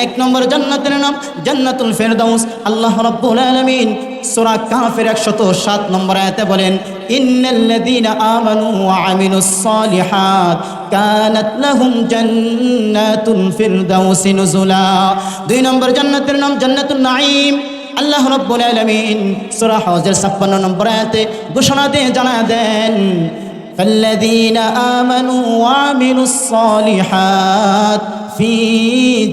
এক নম্বর জান্নাতের নাম জান্নাতুল ফেরদাউস। আল্লাহ রাব্বুল আলামিন সূরা কাফের 107 নম্বর আয়াতে বলেন, ইন্নাল্লাযীনা আমানু ওয়া আমিলুস সালিহাত কানাত লাহুম জান্নাতুল ফিরদাউসি নুজুলা। দুই নম্বর জান্নাতের নাম জান্নাতুন নাঈম। আল্লাহ রাব্বুল আলামিন সূরা হজের 56 নম্বর আয়াতে ঘোষণা দিয়ে জানায় দেন, ফাল্লাযীনা আমানু ওয়া আমিলুস সালিহাত ফি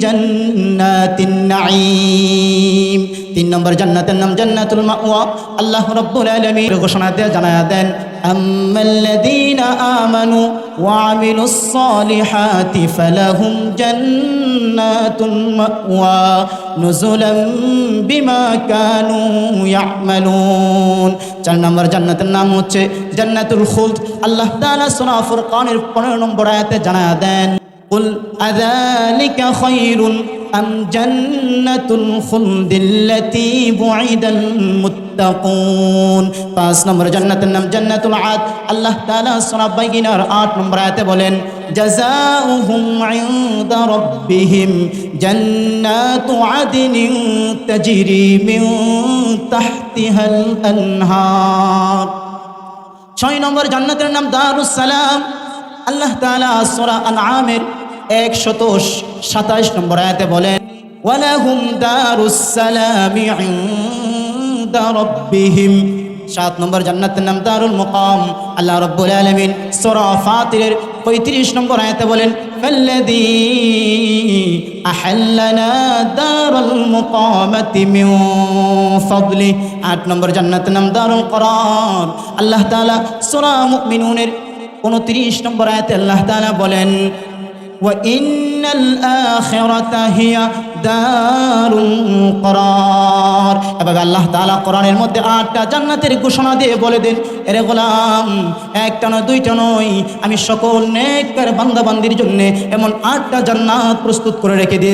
জান্নাতিন নাঈম। তিন নম্বর জান্নাতের নাম জান্নাতুল মাওয়া। আল্লাহ রাব্বুল আলামিন ঘোষণা দিয়ে জানায় দেন, আম্মাল্লাযীনা আমানু ওয়া আমিলুস সালিহাতি ফালাহুম জান্নাতুল মাওয়া নুজুলাম বিমা কানু ইয়ামালুন। চার নম্বর জান্নাতের নাম হচ্ছে জান্নাতুল খুলদ। আল্লাহ তাআলা সূরা ফুরকানের 15 নম্বর আয়াতে জানায় দেন, কুল আযালিকা খায়রুন আম জান্নাতুল খুলদিল্লাতী বুইদাল মুত্তাকুন। 5 নম্বর জান্নাতের নাম জান্নাতুল আদ। আল্লাহ তাআলা সূরা বাইয়িনার 8 নম্বর আয়াতে বলেন, জাযাউহুম ইনদা রাব্বিহিম জান্নাতু আদনিন তাজরি মিন তাহতিহাল আনহার। 6 নম্বর জান্নাতের নাম দারুস সালাম। আল্লাহ তাআলা সূরা আনআমের 127 নম্বর আয়াতে বলেন, ওয়ালাহুম দারুস সালামি ইনদা রাব্বিহিম। 7 নম্বর জান্নাতের নাম দারুল মুকাম। আল্লাহ রাব্বুল আলামিন সূরা ফাতিরের 35 নম্বর আয়াতে বলেন, ফাল্লাযী আহাল্লানা দারুল মুকামাতি মিন ফাদলি। 8 নম্বর জান্নাতের নাম দারুল করার। আল্লাহ তাআলা সূরা মুমিনুনের 29 নম্বর আয়াতে আল্লাহ তাআলা বলেন, ওয়া ইন্নাল আখিরাতা হিয়া দারুল করার। এভাবে আল্লাহ তাআলা কোরআনের মধ্যে 8টা জান্নাতের ঘোষণা দিয়ে বলে দেন, এরে গোলাম, একটা নয় দুইটা নয়, আমি সকল নেককার বান্দা বান্দির জন্য এমন 8টা জান্নাত প্রস্তুত করে রেখে দিই।